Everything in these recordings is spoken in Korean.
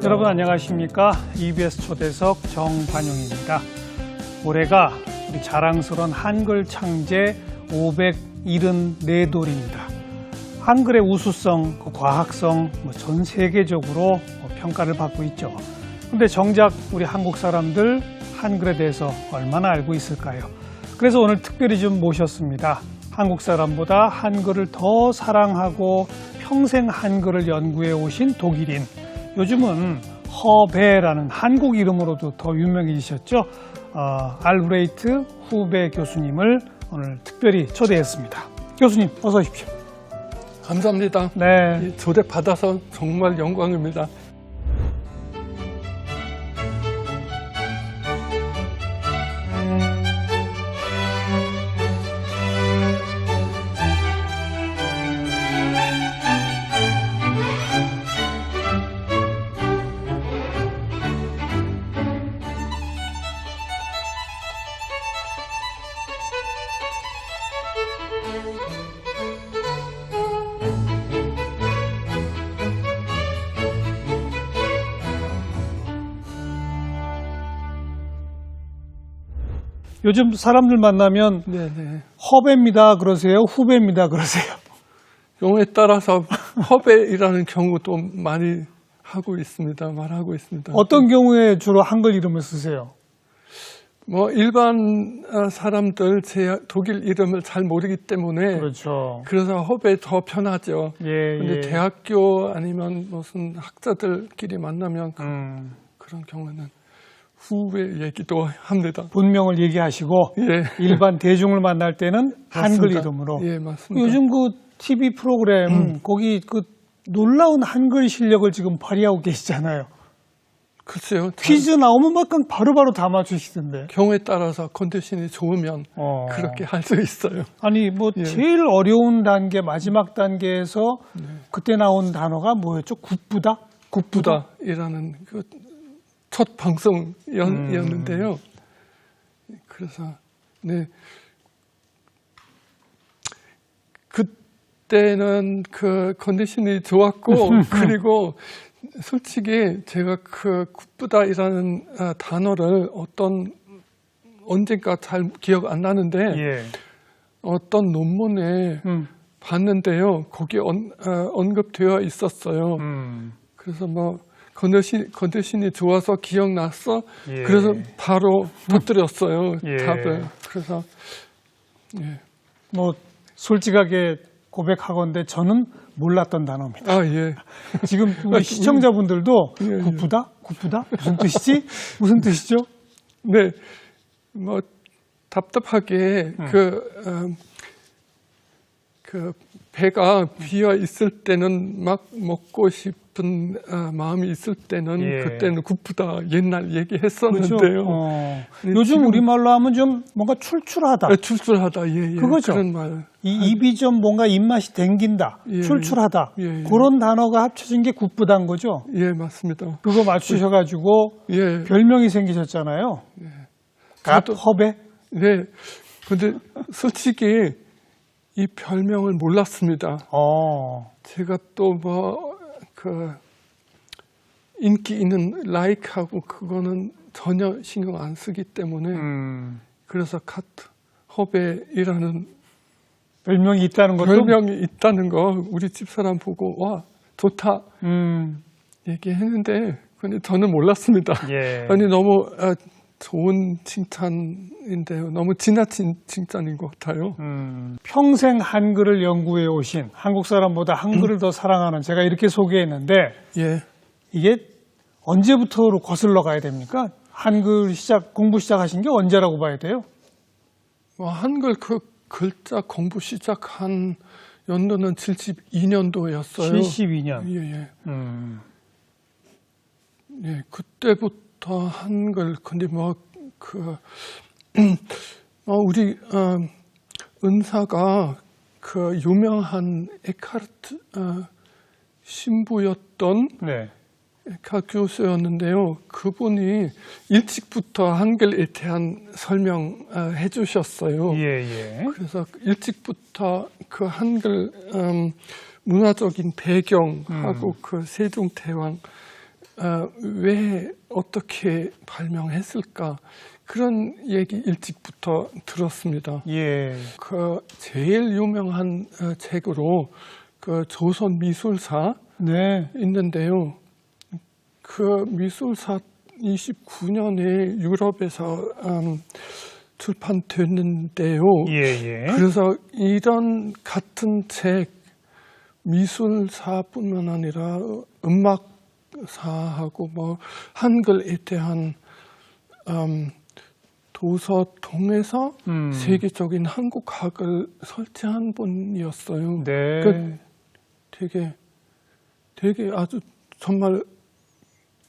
여러분 안녕하십니까? EBS 초대석 정관용입니다. 올해가 우리 자랑스러운 한글 창제 574돌입니다. 한글의 우수성, 과학성 전 세계적으로 평가를 받고 있죠. 근데 정작 우리 한국 사람들 한글에 대해서 얼마나 알고 있을까요? 그래서 오늘 특별히 좀 모셨습니다. 한국 사람보다 한글을 더 사랑하고 평생 한글을 연구해 오신 독일인, 요즘은 허베라는 한국 이름으로도 더 유명해지셨죠. 알브레이트 후베 교수님을 오늘 특별히 초대했습니다. 교수님 어서 오십시오. 감사합니다. 네. 초대받아서 정말 영광입니다. 요즘 사람들 만나면 네네. 허베입니다 그러세요? 후배입니다 그러세요? 용어에 따라서 허베이라는 경우도 많이 말하고 있습니다. 어떤 경우에 주로 한글 이름을 쓰세요? 뭐 일반 사람들 제 독일 이름을 잘 모르기 때문에 그렇죠. 그래서 허베 더 편하죠. 예, 근데 예. 대학교 아니면 무슨 학자들끼리 만나면 그런 경우는 후배 얘기도 합니다. 본명을 얘기하시고 예. 일반 대중을 만날 때는 한글 맞습니다. 이름으로. 예, 맞습니다. 요즘 그 TV 프로그램 거기 그 놀라운 한글 실력을 지금 발휘하고 계시잖아요. 글쎄요. 퀴즈 나오면 막 바로바로 다 맞추시던데. 경우에 따라서 컨디션이 좋으면 그렇게 할 수 있어요. 아니 뭐 예. 제일 어려운 단계 마지막 단계에서 그때 나온 단어가 뭐였죠? 굿부다? 굿부다이라는 그 첫 방송이었는데요. 그래서 네 그때는 그 컨디션이 좋았고 그리고 솔직히 제가 그 굿부다이라는 단어를 언젠가 잘 기억 안 나는데 예. 어떤 논문에 봤는데요. 거기에 언급되어 있었어요. 그래서 뭐 컨디션이 좋아서 기억났어. 예. 그래서 바로 터뜨렸어요. 예. 답을. 그래서 예. 뭐 솔직하게 고백하건대 저는 몰랐던 단어입니다. 아 예. 지금 우리 시청자분들도 예, 예. 굿부다? 무슨 뜻이지? 무슨 뜻이죠? 네. 뭐 답답하게 그 배가 비어 있을 때는 막 먹고 싶은 마음이 있을 때는 예. 그때는 굿부다 옛날 얘기했었는데요. 그렇죠? 네, 요즘 지금- 우리말로 하면 좀 뭔가 출출하다. 출출하다. 예, 예. 그거죠. 그런 말. 입이 좀 뭔가 입맛이 땡긴다. 예. 출출하다. 예, 예. 그런 단어가 합쳐진 게 굿부다인 거죠. 예, 맞습니다. 그거 맞추셔가지고 예. 별명이 생기셨잖아요. 그것도- 허베? 네. 근데 솔직히 이 별명을 몰랐습니다. 제가 또 인기 있는 라이크하고 그거는 전혀 신경 안 쓰기 때문에 그래서 허베이라는 별명이 있다는 것도 별명이 있다는 거 우리 집사람 보고 와 좋다 얘기했는데 근데 저는 몰랐습니다. 예. 아니 너무 좋은 칭찬인데요. 너무 지나친 칭찬인 것 같아요. 평생 한글을 연구해 오신 한국 사람보다 한글을 더 사랑하는 제가 이렇게 소개했는데 예. 이게 언제부터로 거슬러 가야 됩니까? 한글 공부 시작하신 게 언제라고 봐야 돼요? 한글 그 글자 공부 시작한 연도는 72년도였어요. 72년. 예. 예, 그때부터 한글 근데 우리 은사가 그 유명한 에카르트 신부였던 네. 교수였는데요. 그분이 일찍부터 한글에 대한 설명해 주셨어요. 예. 그래서 일찍부터 그 한글 문화적인 배경하고 그 세종대왕 왜 어떻게 발명했을까 그런 얘기 일찍부터 들었습니다. 예. 그 제일 유명한 책으로 그 조선 미술사 네. 있는데요. 그 미술사 29년에 유럽에서 출판됐는데요. 예. 그래서 이런 같은 책 미술사뿐만 아니라 음악사하고 뭐 한글에 대한 도서 통해서 세계적인 한국학을 설치한 분이었어요. 네. 그 되게 아주 정말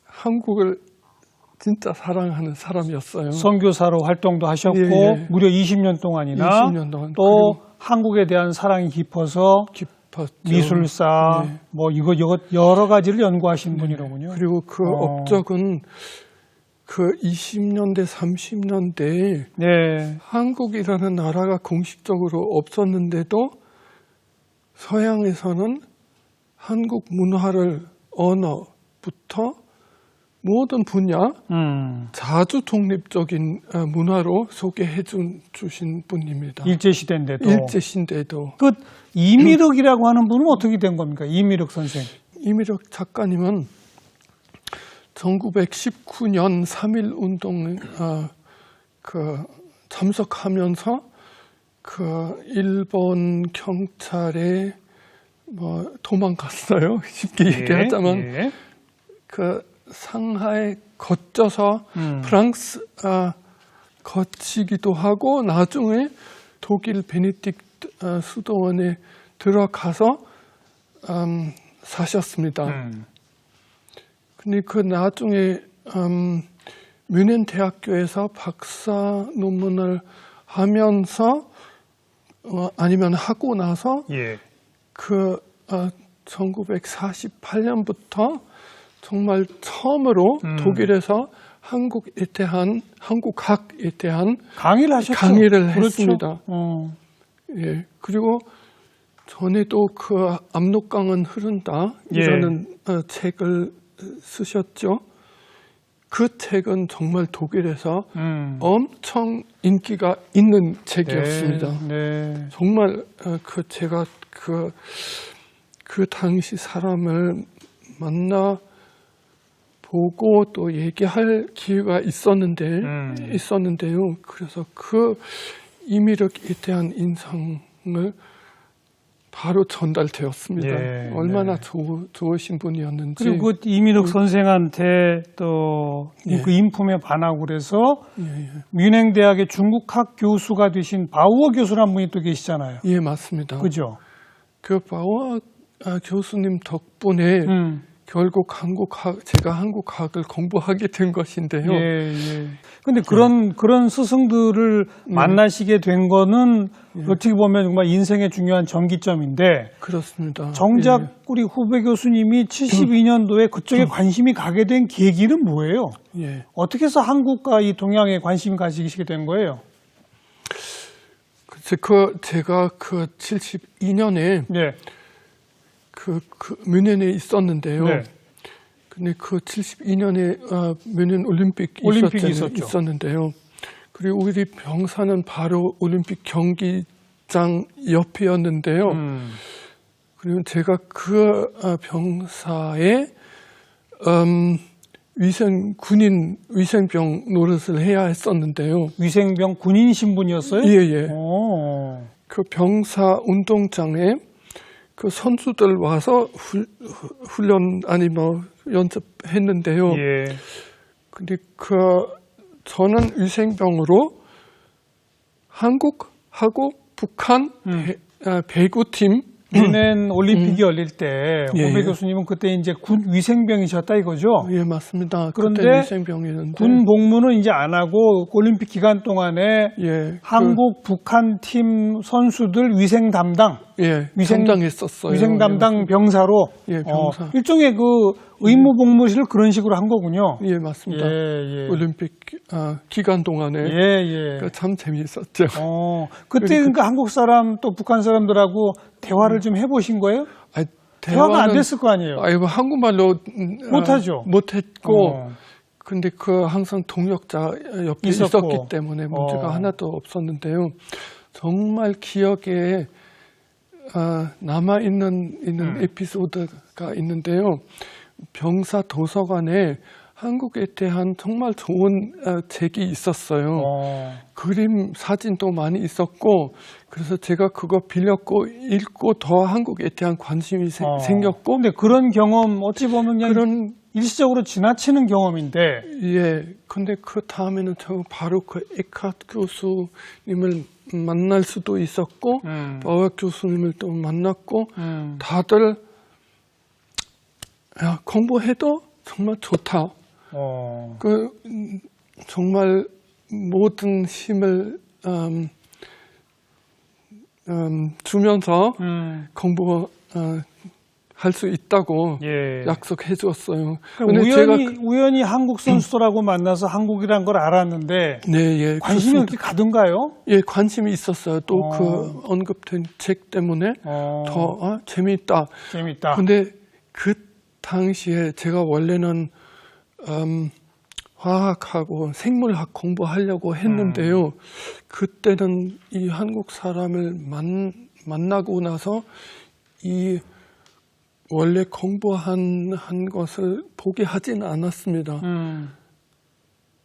한국을 진짜 사랑하는 사람이었어요. 선교사로 활동도 하셨고 예. 무려 20년 동안이나 20년 동안. 또 한국에 대한 사랑이 깊어서 깊었죠. 미술사 네. 뭐 이거 여러 가지를 연구하신 분이로군요. 그리고 그 업적은 그 20년대, 30년대에 네. 한국이라는 나라가 공식적으로 없었는데도 서양에서는 한국 문화를 언어부터 모든 분야 자주 독립적인 문화로 소개해 주신 분입니다. 일제시대인데도. 일제시대도. 그 이미륵이라고 하는 분은 어떻게 된 겁니까? 이미륵 선생. 이미륵 작가님은 1919년 3.1 운동에 참석하면서 그 일본 경찰에 뭐 도망갔어요. 쉽게 얘기하자면 예. 그 상하이 거쳐서 프랑스 거치기도 하고 나중에 독일 베네딕트 수도원에 들어가서 사셨습니다. 근데 그 나중에 뮌헨 대학교에서 박사 논문을 하면서 아니면 하고 나서 예. 그 1948년부터 정말 처음으로 독일에서 한국학에 대한 강의를 하셨죠. 강의를 그렇죠. 했습니다. 예. 그리고 전에도 그 압록강은 흐른다라는 책을 쓰셨죠. 그 책은 정말 독일에서 엄청 인기가 있는 책이었습니다. 네. 정말 제가 그 당시 사람을 만나 보고 또 얘기할 기회가 있었는데요. 그래서 그 이미륵에 대한 인상을 바로 전달되었습니다. 예, 얼마나 좋으신 분이었는지. 그리고 그 이미륵 선생한테 또 그 인품에 반하고 그래서 뮌헨 대학의 중국학 교수가 되신 바우어 교수란 분이 또 계시잖아요. 예, 맞습니다. 그죠? 그 바우어 교수님 덕분에 결국 제가 한국학을 공부하게 된 것인데요. 예. 근데 그런 스승들을 만나시게 된 거는 어떻게 보면 정말 인생의 중요한 전기점인데 그렇습니다. 정작 우리 후배 교수님이 72년도에 그쪽에 관심이 가게 된 계기는 뭐예요? 예. 어떻게 해서 한국과 이 동양에 관심이 가시게 된 거예요? 제가 그 72년에 네. 그 뮌헨에 있었는데요. 네. 근데 그 72년에 뮌헨 올림픽이 있었는데요. 그리고 우리 병사는 바로 올림픽 경기장 옆이었는데요. 그리고 제가 그 병사의 위생병 노릇을 해야 했었는데요. 위생병 군인 신분이었어요? 예. 오. 그 병사 운동장에 그 선수들 와서 훈련 아니 뭐 연습했는데요. 예. 근데 저는 위생병으로 한국하고 북한 배구팀 뮌헨 올림픽이 열릴 때 예, 후배 예. 교수님은 그때 이제 군 위생병이셨다 이거죠? 예, 맞습니다. 그런데 그때 위생병이었는데 군 복무는 이제 안 하고 올림픽 기간 동안에 예, 한국, 북한 팀 선수들 위생 담당, 담당했었어요. 위생 담당 병사로 예, 병사. 일종의 그 의무 복무실을 그런 식으로 한 거군요. 예, 맞습니다. 예. 올림픽 기간 동안에 예. 참 재미있었죠. 그때 그러니까 한국 사람 또 북한 사람들하고 대화를 좀 해보신 거예요? 대화가 안 됐을 거 아니에요. 아이고 한국말로 못하죠. 못했고 근데 그 항상 동역자 옆에 있었고. 있었기 때문에 문제가 하나도 없었는데요. 정말 기억에 남아 있는 에피소드가 있는데요. 병사 도서관에 한국에 대한 정말 좋은 책이 있었어요. 그림, 사진도 많이 있었고 그래서 제가 그거 빌렸고 읽고 더 한국에 대한 관심이 생겼고 근데 그런 경험 어찌 보면 그냥 그런 일시적으로 지나치는 경험인데 예. 근데 그 다음에는 저 바로 그 에카트 교수님을 만날 수도 있었고 바우어 교수님을 또 만났고 다들 야, 공부해도 정말 좋다. 정말 모든 힘을 주면서 공부할 수 있다고 약속해 줬어요. 우연히 한국 선수들하고 만나서 한국이란 걸 알았는데 네, 관심이 그렇게 가던가요? 예, 관심이 있었어요. 또 그 언급된 책 때문에 더 재미있다. 근데 그 당시에 제가 원래는 화학하고 생물학 공부하려고 했는데요. 그때는 이 한국 사람을 만나고 나서 이 원래 공부한 것을 포기하진 않았습니다.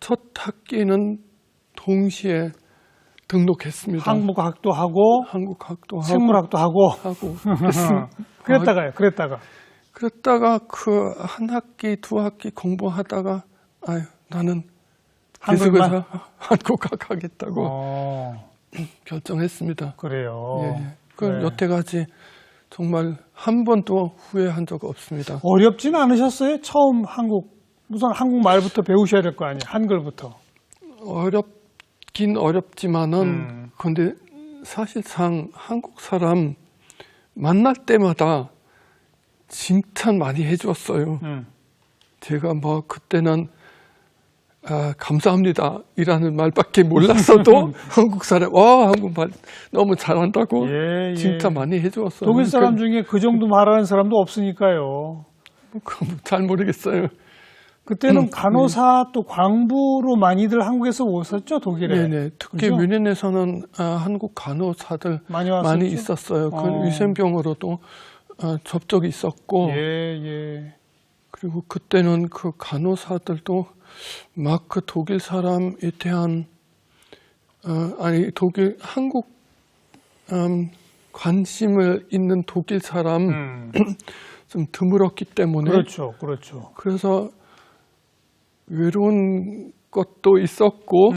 첫 학기는 동시에 등록했습니다. 한국학도 하고 생물학도 하고 그랬다가 그 한 학기, 두 학기 공부하다가 나는 계속해서 한국학 하겠다고 결정했습니다. 그래요. 예. 여태까지 정말 한 번도 후회한 적 없습니다. 어렵진 않으셨어요? 처음 우선 한국말부터 배우셔야 될 거 아니에요? 한글부터. 어렵긴 어렵지만은 근데 사실상 한국 사람 만날 때마다 칭찬 많이 해줬어요. 제가 그때는 감사합니다 이라는 말밖에 몰랐어도 한국 사람 한국말 너무 잘한다고 진짜 많이 해주었어요. 독일 사람 중에 그 정도 말하는 사람도 없으니까요. 잘 모르겠어요. 그때는 간호사 또 광부로 많이들 한국에서 오셨죠, 독일에? 네네. 특히 그렇죠? 뮌헨에서는 한국 간호사들 많이 있었어요. 그 위생병으로도 접촉이 있었고 그리고 그때는 그 간호사들도 막 그 독일 사람에 대한 한국 관심을 있는 독일 사람 좀 드물었기 때문에 그렇죠. 그래서 외로운 것도 있었고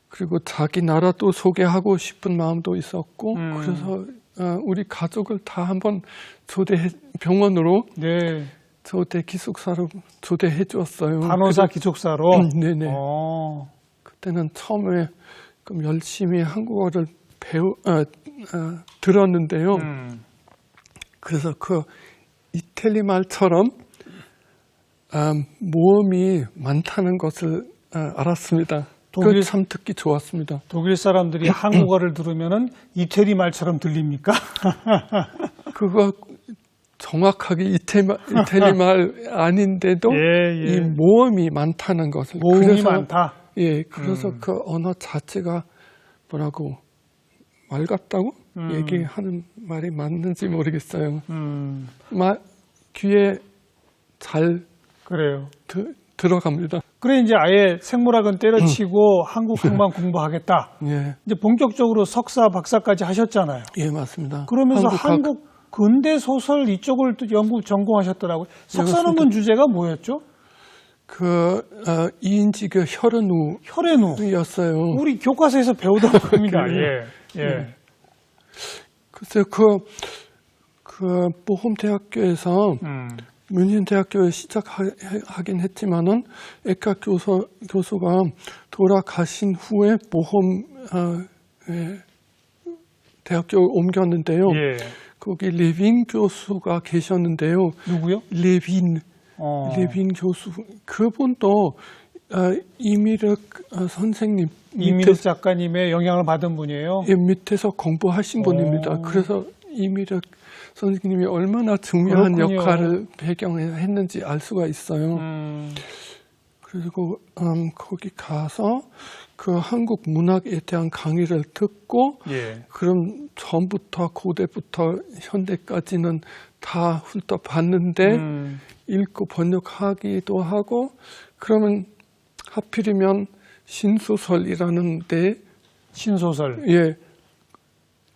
그리고 자기 나라도 소개하고 싶은 마음도 있었고 그래서 우리 가족을 다 한번 병원으로 조대 기숙사로 조대해 주었어요. 간호사 기숙사로? 네네. 그때는 처음에 좀 열심히 한국어를 들었는데요. 그래서 그 이태리 말처럼 모험이 많다는 것을 알았습니다. 그걸 참 듣기 좋았습니다. 독일 사람들이 한국어를 들으면은 이태리 말처럼 들립니까? 그거 정확하게 이태리 말 아닌데도 이 모험이 많다는 것을 많다. 그래서 그 언어 자체가 뭐라고 말 같다고 얘기하는 말이 맞는지 모르겠어요. 귀에 잘 들어갑니다. 그래 이제 아예 생물학은 때려치고 한국학만 공부하겠다. 이제 본격적으로 석사, 박사까지 하셨잖아요. 예, 맞습니다. 그러면서 한국 근대 소설 이쪽을 또 전공하셨더라고요. 석사 논문 주제가 뭐였죠? 이인지교 혈흔우였어요. 우리 교과서에서 배우던 겁니다. 글쎄요, 보험대학교에서 뮌헨 대학교에 시작하긴 했지만은 에카 교수가 돌아가신 후에 보험 대학교를 옮겼는데요. 거기 레빈 교수가 계셨는데요. 누구요? 레빈 교수. 그분도 이미륵 선생님 이미륵 작가님의 영향을 받은 분이에요. 밑에서 공부하신 분입니다. 그래서 이미륵 선생님이 얼마나 중요한 그렇군요. 역할을 배경에 했는지 알 수가 있어요. 그리고 거기 가서 그 한국 문학에 대한 강의를 듣고 예. 그럼 전부터 고대부터 현대까지는 다 훑어봤는데 읽고 번역하기도 하고 그러면 하필이면 신소설이라는 데 신소설 예,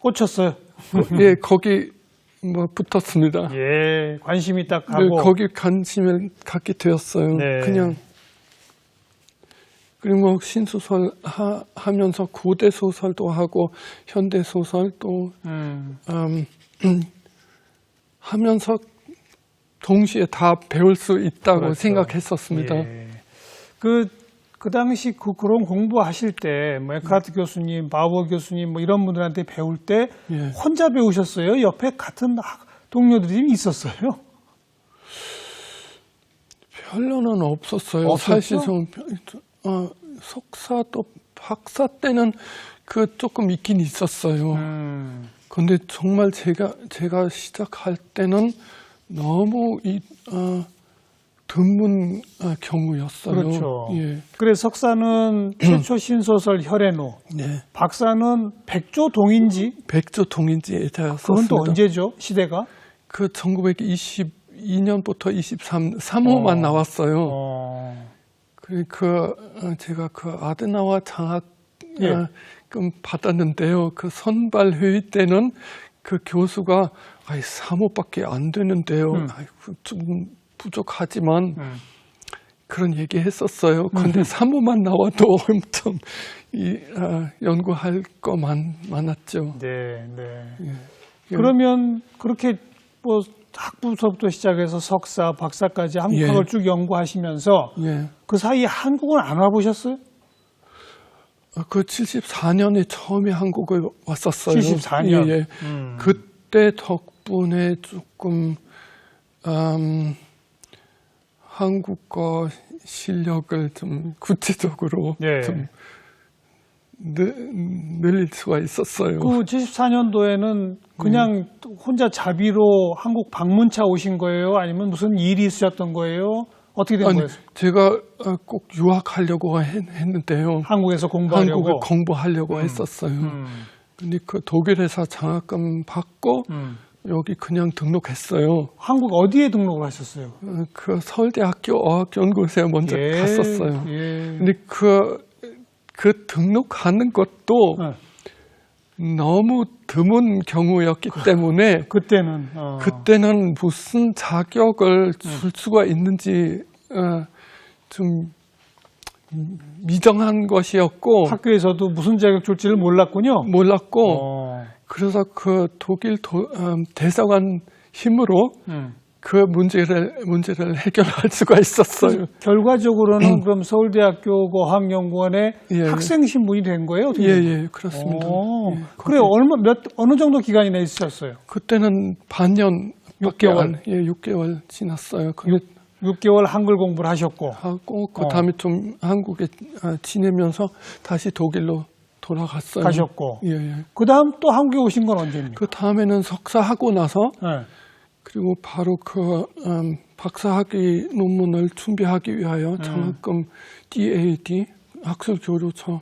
꽂혔어요. 예 거기 뭐 붙었습니다. 예, 관심이 딱 네, 가고. 거기 관심을 갖게 되었어요. 네. 그냥 그리고 뭐 신소설 하면서 고대 소설도 하고 현대 소설도 하면서 동시에 다 배울 수 있다고 그렇죠. 생각했었습니다. 예. 그 당시 그런 공부하실 때, 뭐 에카르트 교수님, 바우어 교수님, 뭐 이런 분들한테 배울 때 예. 혼자 배우셨어요? 옆에 같은 동료들이 있었어요? 별로는 없었어요. 없었죠? 사실 좀 석사도 박사 때는 그 조금 있긴 있었어요. 근데 정말 제가 시작할 때는 너무 드문 경우였어요. 그렇죠. 예. 그래서 석사는 최초 신소설 혈해노, 네. 박사는 백조 동인지, 백조 동인지에 그건 또 썼습니다. 언제죠? 시대가? 그 1922년부터 3호만 나왔어요. 제가 그 아드나와 장학금 예. 받았는데요. 그 선발 회의 때는 그 교수가 3호밖에 안 되는데요. 아이고, 좀 부족하지만 그런 얘기 했었어요. 근데 3호만 나와도 엄청 연구할 거 많았죠. 네, 네. 예. 그러면 그렇게 뭐 학부서부터 시작해서 석사, 박사까지 한국학을 예. 쭉 연구하시면서 예. 그 사이에 한국은 안 와보셨어요? 그 74년에 처음에 한국을 왔었어요. 74년. 예, 예. 그때 덕분에 조금 한국어 실력을 좀 구체적으로 예. 좀 늘릴 수가 있었어요. 그 74년도에는 그냥 혼자 자비로 한국 방문차 오신 거예요? 아니면 무슨 일이 있으셨던 거예요? 어떻게 된 거예요? 제가 꼭 유학하려고 했는데요. 한국에서 공부하려고? 한국을 공부하려고 했었어요. 근데 그 독일에서 장학금 받고 여기 그냥 등록했어요. 한국 어디에 등록을 하셨어요? 그 서울대학교 어학연구소에 먼저 예, 갔었어요. 예. 근데 그 등록하는 것도 너무 드문 경우였기 때문에 그때는 무슨 자격을 줄 수가 있는지 좀 미정한 것이었고 학교에서도 무슨 자격 줄지를 몰랐군요. 몰랐고 그래서 그 독일 대사관 힘으로 그 문제를 해결할 수가 있었어요. 결과적으로는 그럼 서울대학교 어학연구원의 예. 학생 신분이 된 거예요? 어떻게 된 거예요? 예, 그렇습니다. 예, 그래 어느 정도 기간이나 있으셨어요? 그때는 반년 6개월. 6개월 지났어요. 근데 6개월 한글 공부를 하셨고 하고 그 다음에 좀 한국에 지내면서 다시 독일로 돌아갔어요. 가셨고 예, 예. 그 다음 또 한국에 오신 건 언제입니까? 그 다음에는 석사하고 나서 네. 그리고 바로 그 박사학위 논문을 준비하기 위하여 장학금 DAD 학술교류처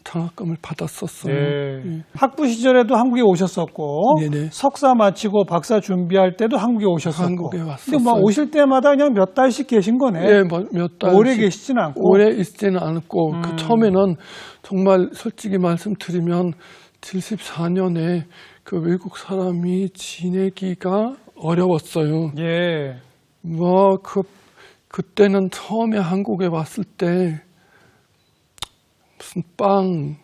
장학금을 받았었어요. 네. 예. 학부 시절에도 한국에 오셨었고 네네. 석사 마치고 박사 준비할 때도 한국에 오셨었고 한국에 왔었어요. 근데 막 오실 때마다 그냥 몇 달씩 계신 거네. 예, 몇 달. 오래 계시진 않고. 오래 있지는 않고 그 처음에는 정말 솔직히 말씀드리면 74년에 그 외국 사람이 지내기가 어려웠어요. 예. 뭐 그때는 처음에 한국에 왔을 때 무슨 빵,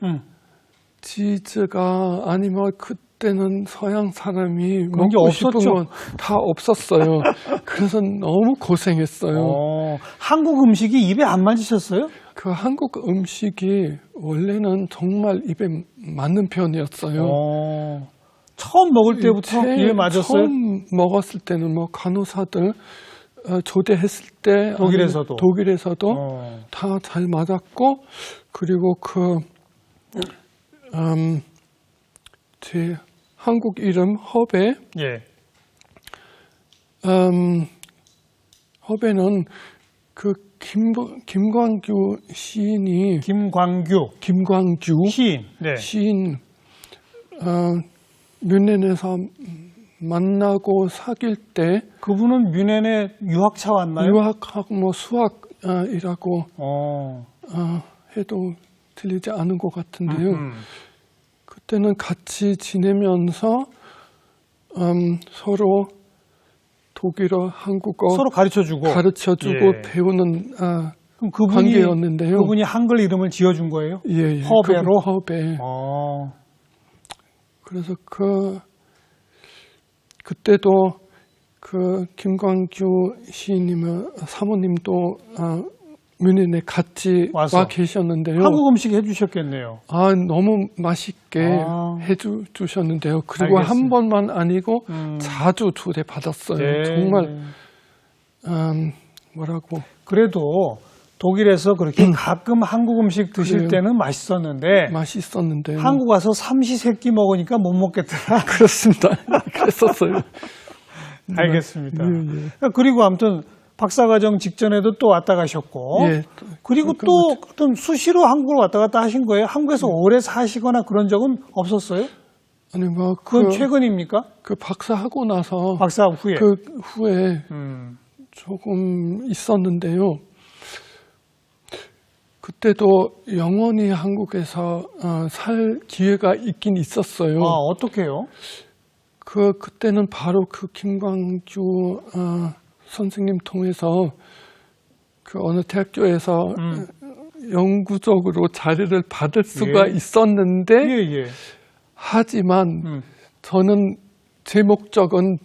치즈가 아니면 그때는 서양 사람이 그런 게 먹고 싶은 없었죠. 건 다 없었어요. 그래서 너무 고생했어요. 한국 음식이 입에 안 맞으셨어요? 그 한국 음식이 원래는 정말 입에 맞는 편이었어요. 처음 먹을 때부터 입에 맞았어요? 처음 먹었을 때는 뭐 간호사들 조대했을 때 독일에서도 다 잘 맞았고 그리고 제 한국 이름 허배. 예. 허배는 그 김광규 시인이 김광규 시인. 네. 시인 뮌헨에서 만나고 사귈 때 그분은 뮌헨에 유학차 왔나요? 유학하고 뭐 수학이라고 해도 틀리지 않은 것 같은데요. 그때는 같이 지내면서 서로 독일어, 한국어 서로 가르쳐주고 예. 배우는 그럼 관계였는데요. 그분이 한글 이름을 지어준 거예요? 예, 허배로? 허배. 그래서 그때도 그 김광규 시인님의 사모님도 뮌헨에 같이 와 계셨는데요. 한국 음식 해주셨겠네요. 너무 맛있게 해주셨는데요. 그리고 알겠습니다. 한 번만 아니고 자주 초대받았어요. 네. 정말 뭐라고. 그래도 독일에서 그렇게 가끔 한국 음식 드실 그래요. 때는 맛있었는데 한국 와서 삼시세끼 먹으니까 못 먹겠더라. 그렇습니다. 그랬었어요. 알겠습니다. 예. 그리고 아무튼 박사과정 직전에도 또 왔다 가셨고 예. 그리고 또 어떤 수시로 한국을 왔다 갔다 하신 거예요? 한국에서 오래 사시거나 그런 적은 없었어요? 아니 뭐 그건 최근입니까? 그 박사하고 나서 박사 후에 그 후에 조금 있었는데요. 그때도 영원히 한국에서 살 기회가 있긴 있었어요. 어떻게요? 그때는 바로 그 김광규 선생님 통해서 그 어느 대학교에서 영구적으로 자리를 받을 수가 있었는데 하지만 저는 제 목적은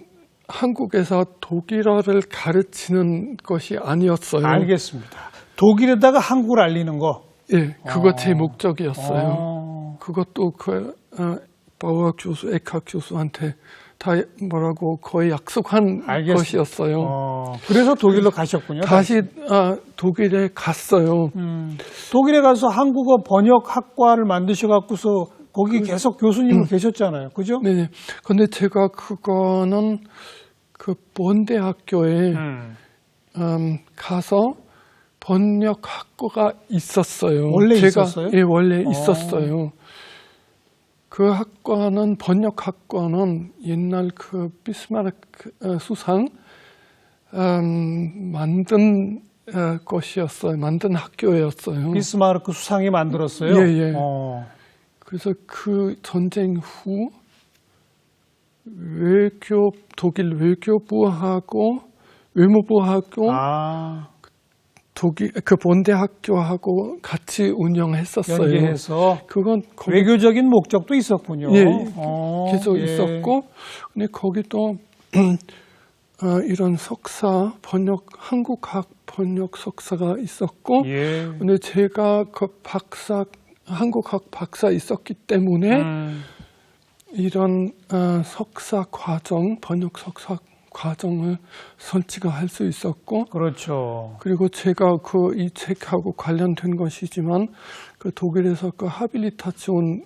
한국에서 독일어를 가르치는 것이 아니었어요. 알겠습니다. 독일에다가 한국을 알리는 거. 예, 그거 제 목적이었어요. 그것도 바우어 교수, 에카 교수한테 다 뭐라고 거의 약속한 것이었어요. 그래서 독일로 가셨군요. 다시 독일에 갔어요. 독일에 가서 한국어 번역학과를 만드셔갖고서 거기 계속 교수님으로 계셨잖아요. 그죠? 네. 근데 제가 그거는 그 본대학교에 가서 번역학과가 있었어요. 원래 있었어요? 예, 원래 있었어요. 그 학과는 번역학과는 옛날 그 비스마르크 수상 만든 것이었어요. 만든 학교였어요. 비스마르크 수상이 만들었어요? 예. 그래서 그 전쟁 후 독일 외교부하고 외무부하고 독일 그 본대학교하고 같이 운영했었어요. 연계해서 그건 외교적인 목적도 있었군요. 예, 계속 있었고, 근데 거기도 이런 석사 한국학 번역 석사가 있었고, 근데 제가 그 한국학 박사 있었기 때문에 이런 석사 과정, 번역 석사 과정을 설치가 할 수 있었고, 그렇죠. 그리고 제가 이 책하고 관련된 것이지만 그 독일에서 그 하빌리타치온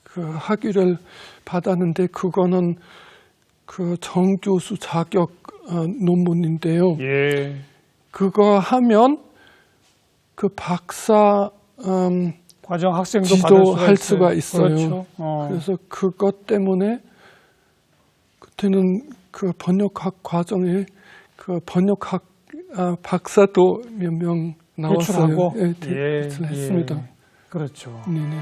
그 학위를 받았는데 그거는 그 정교수 자격 논문인데요. 그거 하면 그 박사 과정 학생도 지도할 수가 있어요. 그렇죠. 그래서 그것 때문에 그때는 그 번역학 과정에 그 번역학 박사도 몇 명 나왔어요. 배출하고 배출했습니다. 그렇죠. 네네.